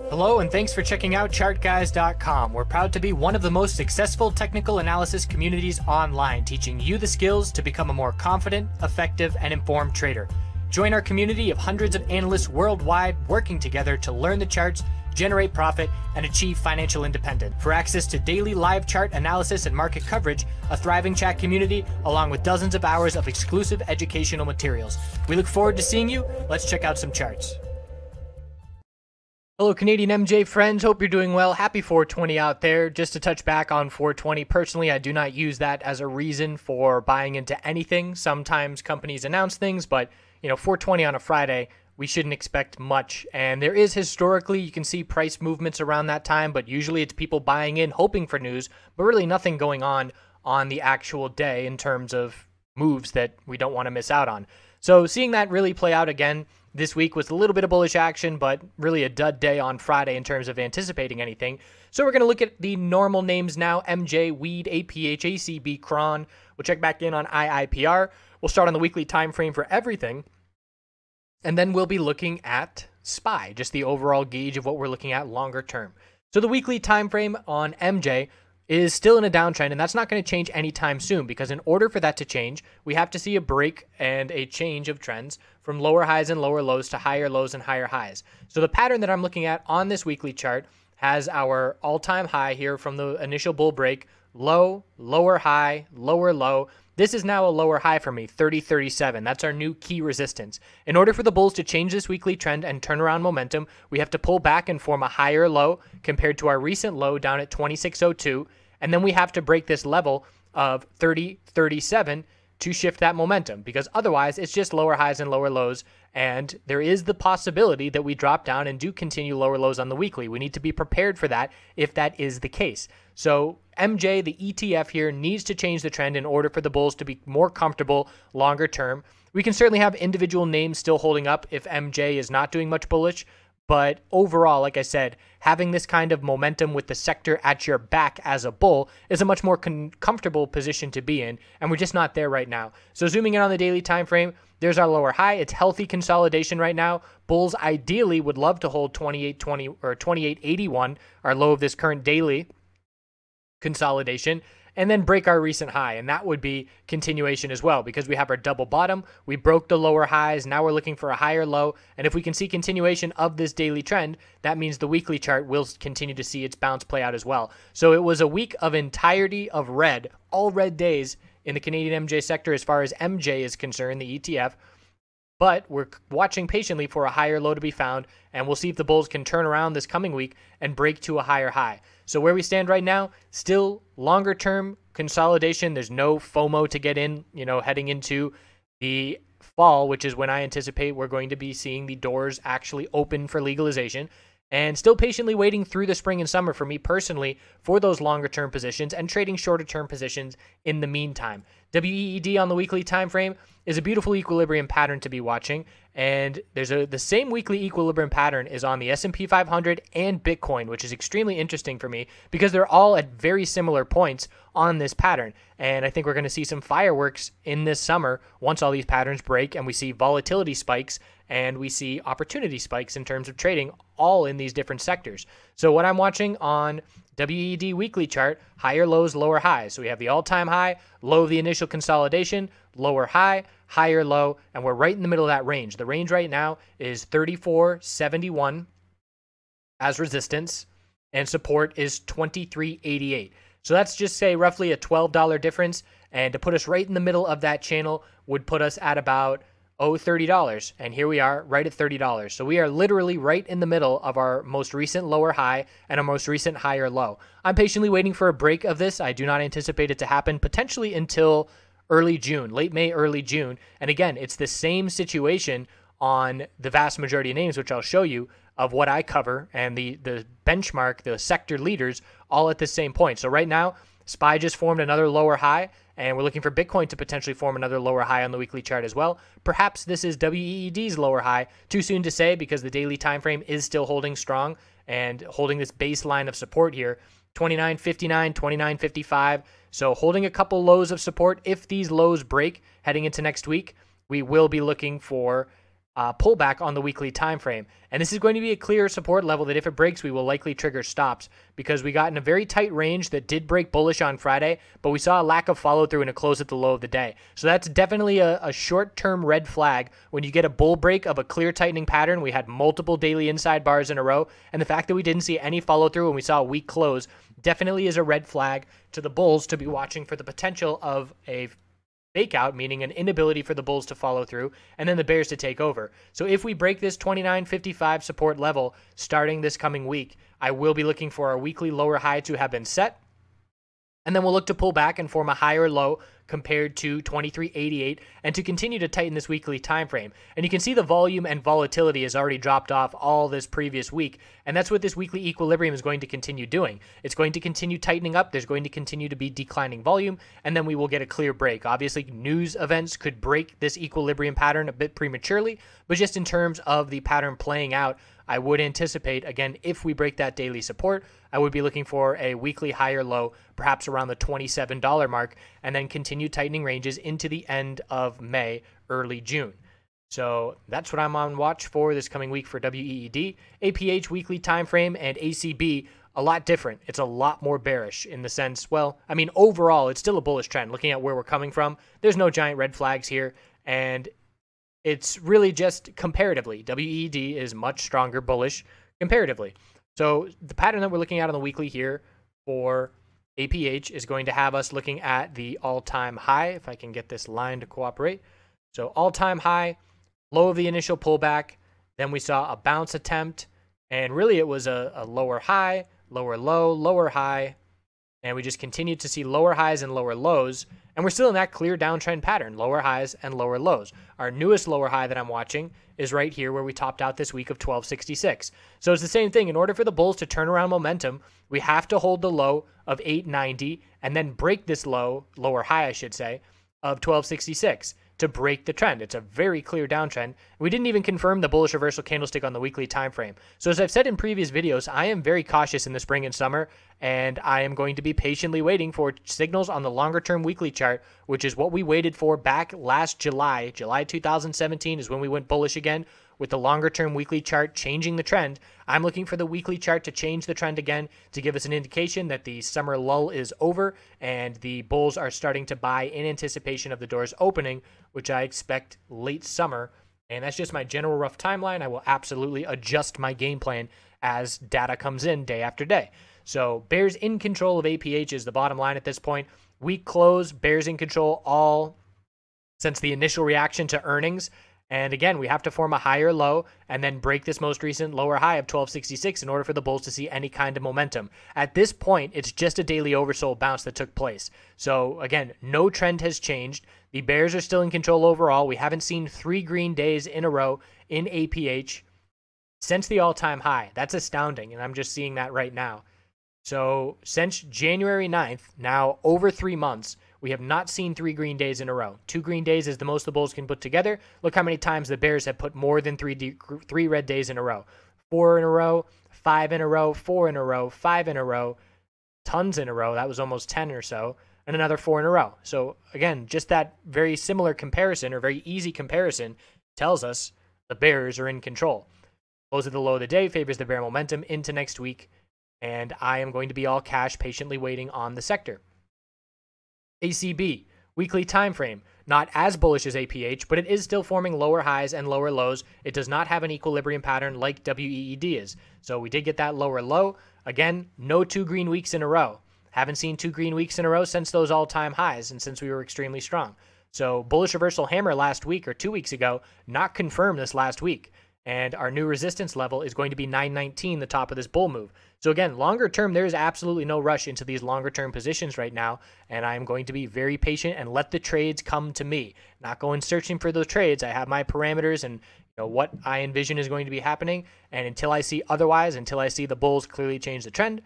Hello and thanks for checking out ChartGuys.com. We're proud to be one of the most successful technical analysis communities online, teaching you the skills to become a more confident, effective, and informed trader. Join our community of hundreds of analysts worldwide working together to learn the charts, generate profit, and achieve financial independence. For access to daily live chart analysis and market coverage, a thriving chat community, along with dozens of hours of exclusive educational materials. We look forward to seeing you. Let's check out some charts. Hello Canadian MJ friends, hope you're doing well. Happy 420 out there. Just to touch back on 420, personally I do not use that as a reason for buying into anything. Sometimes companies announce things, but 420 on a Friday, we shouldn't expect much. And there is historically, you can see price movements around that time, but usually it's people buying in, hoping for news, but really nothing going on the actual day in terms of moves that we don't want to miss out on. So seeing that really play out again this week was a little bit of bullish action, but really a dud day on Friday in terms of anticipating anything. So we're going to look at the normal names now: MJ, Weed, APH, ACB, Cron. We'll check back in on IIPR. We'll start on the weekly time frame for everything. And then we'll be looking at SPY, just the overall gauge of what we're looking at longer term. So the weekly time frame on MJ is still in a downtrend, and that's not going to change anytime soon, because in order for that to change, we have to see a break and a change of trends from lower highs and lower lows to higher lows and higher highs. So the pattern that I'm looking at on this weekly chart has our all-time high here from the initial bull break, low, lower high, lower low. This is now a lower high for me, 30.37. That's our new key resistance. In order for the bulls to change this weekly trend and turn around momentum, we have to pull back and form a higher low compared to our recent low down at 26.02. And then we have to break this level of 30.37 to shift that momentum, because otherwise it's just lower highs and lower lows. And there is the possibility that we drop down and do continue lower lows on the weekly. We need to be prepared for that if that is the case. So MJ, the ETF here, needs to change the trend in order for the bulls to be more comfortable longer term. We can certainly have individual names still holding up if MJ is not doing much bullish. But overall, like I said, having this kind of momentum with the sector at your back as a bull is a much more comfortable position to be in, and we're just not there right now. So zooming in on the daily time frame, there's our lower high. It's healthy consolidation right now. Bulls ideally would love to hold 28.20 or 28.81, our low of this current daily consolidation, and then break our recent high. And that would be continuation as well, because we have our double bottom. We broke the lower highs. Now we're looking for a higher low. And if we can see continuation of this daily trend, that means the weekly chart will continue to see its bounce play out as well. So it was a week of entirety of red, all red days in the Canadian MJ sector as far as MJ is concerned, the ETF. But we're watching patiently for a higher low to be found, and we'll see if the bulls can turn around this coming week and break to a higher high. So where we stand right now, still longer term consolidation. There's no FOMO to get in, heading into the fall, which is when I anticipate we're going to be seeing the doors actually open for legalization. And still patiently waiting through the spring and summer for me personally for those longer term positions and trading shorter term positions in the meantime. WEED on the weekly time frame is a beautiful equilibrium pattern to be watching, and there's the same weekly equilibrium pattern is on the S&P 500 and Bitcoin, which is extremely interesting for me because they're all at very similar points on this pattern. And I think we're going to see some fireworks in this summer once all these patterns break and we see volatility spikes and we see opportunity spikes in terms of trading all in these different sectors. So what I'm watching on WED weekly chart, higher lows, lower highs. So we have the all-time high, low of the initial consolidation, lower high, higher low, and we're right in the middle of that range. The range right now is 34.71 as resistance, and support is 23.88. So that's just say roughly a $12 difference, and to put us right in the middle of that channel would put us at about $30, and here we are right at $30. So we are literally right in the middle of our most recent lower high and our most recent higher low. I'm patiently waiting for a break of this. I do not anticipate it to happen potentially until early June, late May, early June. And again, it's the same situation on the vast majority of names, which I'll show you, of what I cover, and the benchmark, the sector leaders, all at the same point. So right now, SPY just formed another lower high, and we're looking for Bitcoin to potentially form another lower high on the weekly chart as well. Perhaps this is WEED's lower high. Too soon to say because the daily time frame is still holding strong and holding this baseline of support here, 29.59, 29.55. So holding a couple lows of support. If these lows break heading into next week, we will be looking for pullback on the weekly time frame. And this is going to be a clear support level that if it breaks, we will likely trigger stops, because we got in a very tight range that did break bullish on Friday, but we saw a lack of follow through and a close at the low of the day. So that's definitely a short-term red flag. When you get a bull break of a clear tightening pattern, we had multiple daily inside bars in a row, and the fact that we didn't see any follow through and we saw a weak close definitely is a red flag to the bulls to be watching for the potential of a fake out, meaning an inability for the bulls to follow through, and then the bears to take over. So if we break this 29.55 support level starting this coming week, I will be looking for our weekly lower high to have been set, and then we'll look to pull back and form a higher low compared to 23.88 and to continue to tighten this weekly time frame. And you can see the volume and volatility has already dropped off all this previous week, and that's what this weekly equilibrium is going to continue doing. It's going to continue tightening up. There's going to continue to be declining volume, and then we will get a clear break. Obviously, news events could break this equilibrium pattern a bit prematurely, but just in terms of the pattern playing out, I would anticipate, again, if we break that daily support, I would be looking for a weekly higher low, perhaps around the $27 mark, and then continue tightening ranges into the end of May, early June. So that's what I'm on watch for this coming week for WEED. APH weekly time frame and ACB, a lot different. It's a lot more bearish in the sense, well, I mean, overall, it's still a bullish trend. Looking at where we're coming from, there's no giant red flags here, and it's really just comparatively. WED is much stronger bullish comparatively. So the pattern that we're looking at on the weekly here for APH is going to have us looking at the all-time high, if I can get this line to cooperate. So all-time high, low of the initial pullback, then we saw a bounce attempt, and really it was a lower high, lower low, lower high, and we just continued to see lower highs and lower lows, and we're still in that clear downtrend pattern, lower highs and lower lows. Our newest lower high that I'm watching is right here where we topped out this week of 1266. So it's the same thing. In order for the bulls to turn around momentum, we have to hold the low of 890 and then break this lower high, I should say, of 1266 to break the trend. It's a very clear downtrend. We didn't even confirm the bullish reversal candlestick on the weekly time frame. So as I've said in previous videos, I am very cautious in the spring and summer, and I am going to be patiently waiting for signals on the longer term weekly chart, which is what we waited for back last July. July 2017 is when we went bullish again with the longer term weekly chart changing the trend. I'm looking for the weekly chart to change the trend again to give us an indication that the summer lull is over and the bulls are starting to buy in anticipation of the doors opening, which I expect late summer. And that's just my general rough timeline. I will absolutely adjust my game plan as data comes in day after day. So bears in control of APH is the bottom line at this point. Week close, bears in control all since the initial reaction to earnings. And again, we have to form a higher low and then break this most recent lower high of 1266 in order for the bulls to see any kind of momentum. At this point, it's just a daily oversold bounce that took place. So again, no trend has changed. The bears are still in control overall. We haven't seen 3 green days in a row in APH since the all-time high. That's astounding, and I'm just seeing that right now. So since January 9th, now over 3 months, we have not seen 3 green days in a row. 2 green days is the most the bulls can put together. Look how many times the bears have put more than 3 red days in a row. 4 in a row, 5 in a row, 4 in a row, 5 in a row, tons in a row. That was almost 10 or so, and another 4 in a row. So again, just that very similar comparison or very easy comparison tells us the bears are in control. Close at the low of the day favors the bear momentum into next week, and I am going to be all cash patiently waiting on the sector. ACB, weekly time frame, not as bullish as APH, but it is still forming lower highs and lower lows. It does not have an equilibrium pattern like WEED is. So we did get that lower low. Again, no 2 green weeks in a row. Haven't seen 2 green weeks in a row since those all-time highs and since we were extremely strong. So bullish reversal hammer last week or 2 weeks ago, not confirmed this last week. And our new resistance level is going to be 919, the top of this bull move. So again, longer term, there is absolutely no rush into these longer term positions right now. And I am going to be very patient and let the trades come to me. Not going searching for those trades. I have my parameters and what I envision is going to be happening. And until I see otherwise, until I see the bulls clearly change the trend,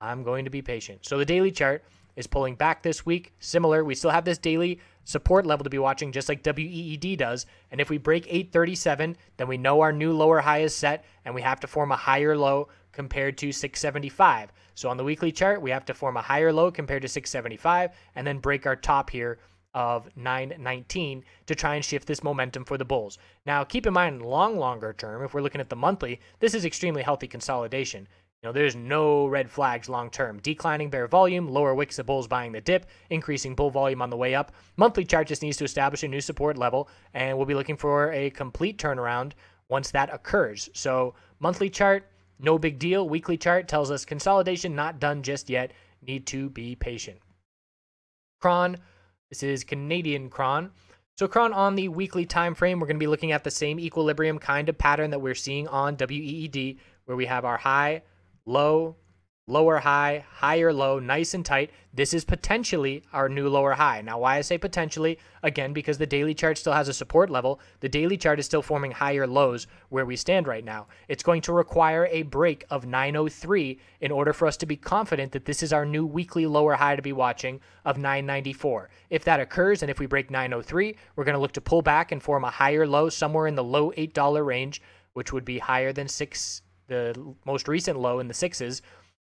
I'm going to be patient. So the daily chart is pulling back this week. Similar, we still have this daily support level to be watching just like WEED does. And if we break 837, then we know our new lower high is set and we have to form a higher low compared to 675. So on the weekly chart, we have to form a higher low compared to 675 and then break our top here of 919 to try and shift this momentum for the bulls. Now, keep in mind, longer term, if we're looking at the monthly, this is extremely healthy consolidation. There's no red flags long term. Declining bear volume, lower wicks of bulls buying the dip, increasing bull volume on the way up. Monthly chart just needs to establish a new support level, and we'll be looking for a complete turnaround once that occurs. So monthly chart, no big deal. Weekly chart tells us consolidation not done just yet. Need to be patient. Cron, this is Canadian Cron. So Cron on the weekly time frame, we're going to be looking at the same equilibrium kind of pattern that we're seeing on WEED, where we have our high, low, lower high, higher low, nice and tight. This is potentially our new lower high. Now, why I say potentially, again, because the daily chart still has a support level. The daily chart is still forming higher lows where we stand right now. It's going to require a break of 903 in order for us to be confident that this is our new weekly lower high to be watching of 994. If that occurs, and if we break 903, we're going to look to pull back and form a higher low somewhere in the low $8 range, which would be higher than the most recent low in the sixes.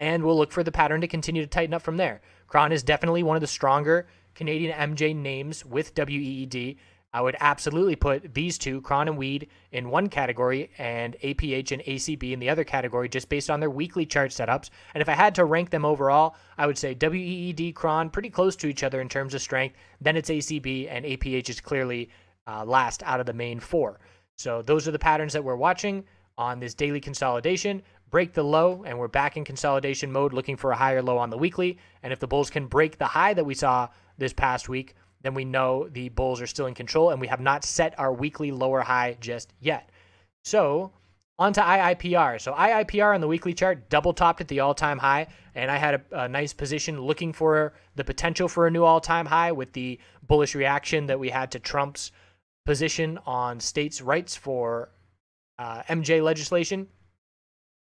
And we'll look for the pattern to continue to tighten up from there. Cron is definitely one of the stronger Canadian MJ names with WEED. I would absolutely put these two, Cron and Weed, in one category and APH and ACB in the other category just based on their weekly chart setups. And if I had to rank them overall, I would say WEED, Cron, pretty close to each other in terms of strength. Then it's ACB, and APH is clearly last out of the main four. So those are the patterns that we're watching on this daily consolidation. Break the low, and we're back in consolidation mode looking for a higher low on the weekly. And if the bulls can break the high that we saw this past week, then we know the bulls are still in control, and we have not set our weekly lower high just yet. So on to IIPR. So IIPR on the weekly chart double topped at the all-time high, and I had a nice position looking for the potential for a new all-time high with the bullish reaction that we had to Trump's position on states' rights for MJ legislation.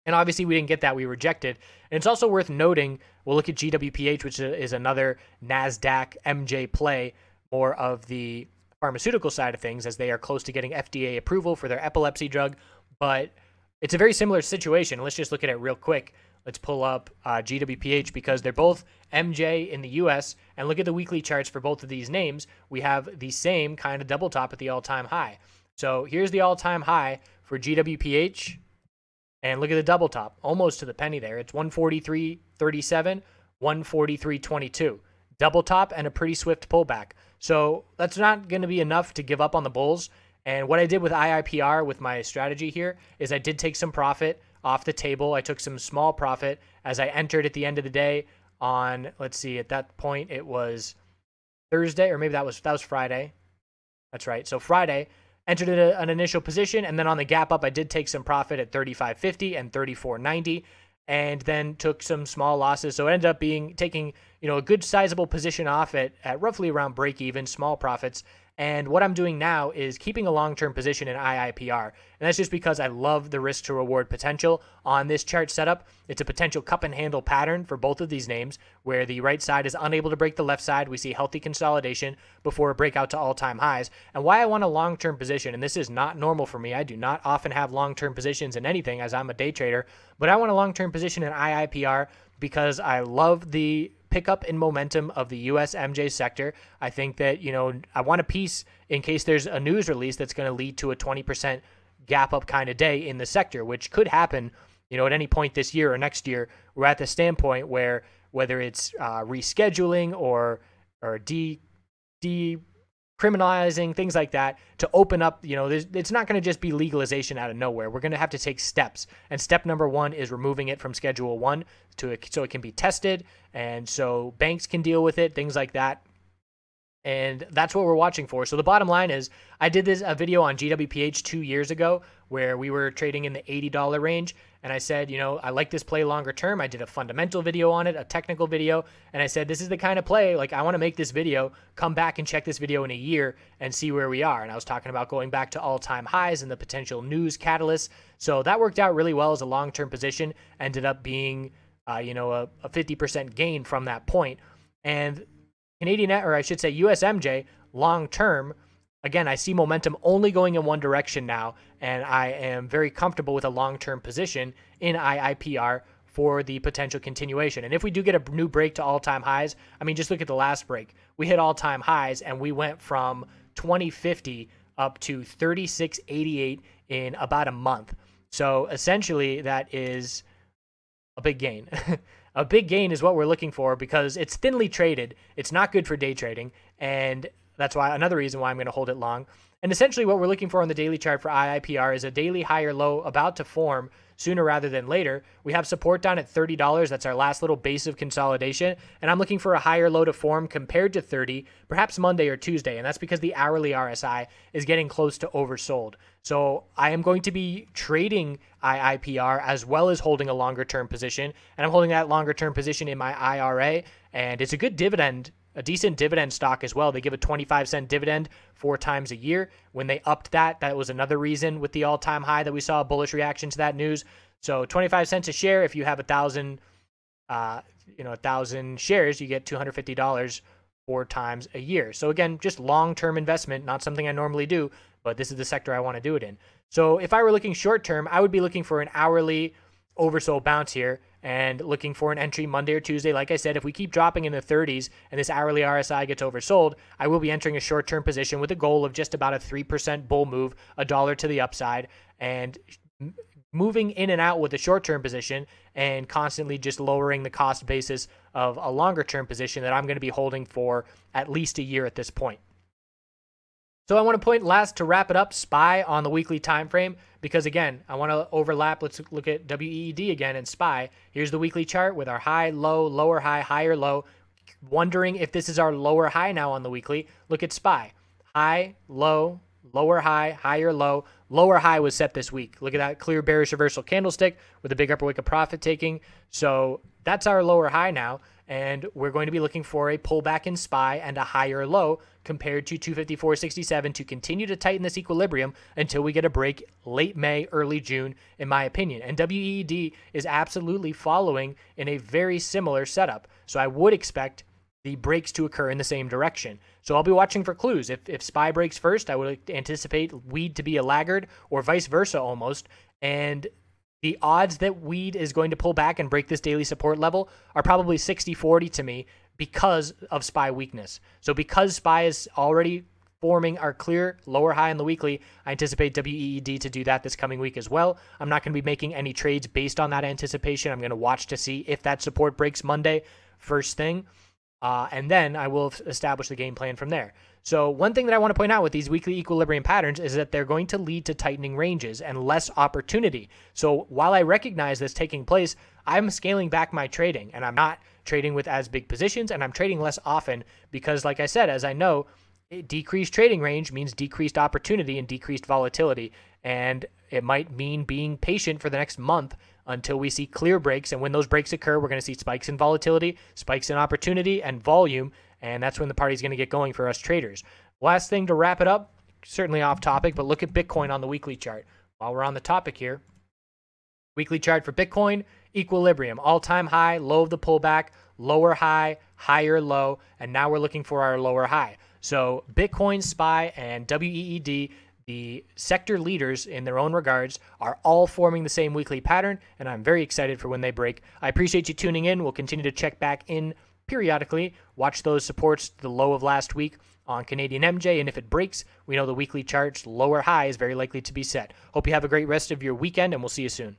And obviously we didn't get that. We rejected. And it's also worth noting, we'll look at GWPH, which is another NASDAQ MJ play, more of the pharmaceutical side of things, as they are close to getting FDA approval for their epilepsy drug. But it's a very similar situation. Let's just look at it real quick. Let's pull up GWPH because they're both MJ in the US. And look at the weekly charts for both of these names. We have the same kind of double top at the all-time high. So here's the all-time high for GWPH. And look at the double top, almost to the penny there. It's 143.37, 143.22. Double top and a pretty swift pullback. So that's not going to be enough to give up on the bulls. And what I did with IIPR with my strategy here is I did take some profit off the table. I took some small profit as I entered at the end of the day on, let's see, at that point it was Thursday, or maybe that was Friday. That's right. So Friday, entered an initial position, and then on the gap up, I did take some profit at 35.50 and 34.90, and then took some small losses. So it ended up taking a good sizable position off at roughly around break even, small profits. And what I'm doing now is keeping a long-term position in IIPR. And that's just because I love the risk to reward potential on this chart setup. It's a potential cup and handle pattern for both of these names, where the right side is unable to break the left side. We see healthy consolidation before a breakout to all-time highs. And why I want a long-term position, and this is not normal for me. I do not often have long-term positions in anything as I'm a day trader, but I want a long-term position in IIPR because I love the pickup in momentum of the US MJ sector. I think that, I want a piece in case there's a news release that's going to lead to a 20% gap up kind of day in the sector, which could happen, at any point this year or next year. We're at the standpoint where whether it's rescheduling or decriminalizing, things like that, to open up, it's not going to just be legalization out of nowhere. We're going to have to take steps. And step number one is removing it from Schedule 1 so it can be tested, and so banks can deal with it, things like that. And that's what we're watching for. So the bottom line is, I did a video on GWPH 2 years ago where we were trading in the $80 range. And I said, I like this play longer term. I did a fundamental video on it, a technical video. And I said, this is the kind of play, I want to make this video, come back and check this video in a year and see where we are. And I was talking about going back to all-time highs and the potential news catalysts. So that worked out really well as a long-term position, ended up being, a 50% gain from that point. And Canadian, or I should say USMJ, long term, again, I see momentum only going in one direction now, and I am very comfortable with a long-term position in IIPR for the potential continuation. And if we do get a new break to all-time highs, I mean, just look at the last break. We hit all-time highs and we went from 2050 up to 3688 in about a month. So essentially that is a big gain. A big gain is what we're looking for because it's thinly traded. It's not good for day trading. And that's why another reason why I'm going to hold it long. And essentially what we're looking for on the daily chart for IIPR is a daily higher low about to form sooner rather than later. We have support down at $30. That's our last little base of consolidation. And I'm looking for a higher low to form compared to 30, perhaps Monday or Tuesday. And that's because the hourly RSI is getting close to oversold. So I am going to be trading IIPR as well as holding a longer term position. And I'm holding that longer term position in my IRA. And it's a good dividend, a decent dividend stock as well. They give a 25-cent dividend 4 times a year. When they upped that, that was another reason with the all-time high that we saw a bullish reaction to that news. So 25 cents a share. If you have 1,000 shares, you get $250 4 times a year. So again, just long-term investment, not something I normally do, but this is the sector I want to do it in. So if I were looking short-term, I would be looking for an hourly oversold bounce here and looking for an entry Monday or Tuesday. Like I said, if we keep dropping in the 30s and this hourly RSI gets oversold, I will be entering a short-term position with a goal of just about a 3% bull move, $1 to the upside, and moving in and out with a short-term position and constantly just lowering the cost basis of a longer-term position that I'm going to be holding for at least a year at this point. So I want to point last to wrap it up, SPY on the weekly time frame, because again, I want to overlap. Let's look at WEED again and SPY. Here's the weekly chart with our high, low, lower high, higher low. Wondering if this is our lower high now on the weekly. Look at SPY. High, low, lower high, higher low. Lower high was set this week. Look at that clear bearish reversal candlestick with a big upper wick of profit taking. So that's our lower high now. And we're going to be looking for a pullback in SPY and a higher low compared to 254.67 to continue to tighten this equilibrium until we get a break late May, early June, in my opinion. And WEED is absolutely following in a very similar setup. So I would expect the breaks to occur in the same direction. So I'll be watching for clues. If SPY breaks first, I would anticipate WEED to be a laggard or vice versa almost. And the odds that WEED is going to pull back and break this daily support level are probably 60-40 to me because of SPY weakness. So because SPY is already forming our clear lower high on the weekly, I anticipate WEED to do that this coming week as well. I'm not going to be making any trades based on that anticipation. I'm going to watch to see if that support breaks Monday first thing. And then I will establish the game plan from there. So one thing that I want to point out with these weekly equilibrium patterns is that they're going to lead to tightening ranges and less opportunity. So while I recognize this taking place, I'm scaling back my trading and I'm not trading with as big positions and I'm trading less often because, like I said, as I know, decreased trading range means decreased opportunity and decreased volatility. And it might mean being patient for the next month until we see clear breaks. And when those breaks occur, we're going to see spikes in volatility, spikes in opportunity and volume. And that's when the party's going to get going for us traders. Last thing to wrap it up, certainly off topic, but look at Bitcoin on the weekly chart. While we're on the topic here, weekly chart for Bitcoin, equilibrium, all-time high, low of the pullback, lower high, higher low, and now we're looking for our lower high. So Bitcoin, SPY, and WEED, the sector leaders in their own regards, are all forming the same weekly pattern, and I'm very excited for when they break. I appreciate you tuning in. We'll continue to check back in periodically, watch those supports, the low of last week on Canadian MJ, and if it breaks, we know the weekly chart's lower high is very likely to be set. Hope you have a great rest of your weekend, and we'll see you soon.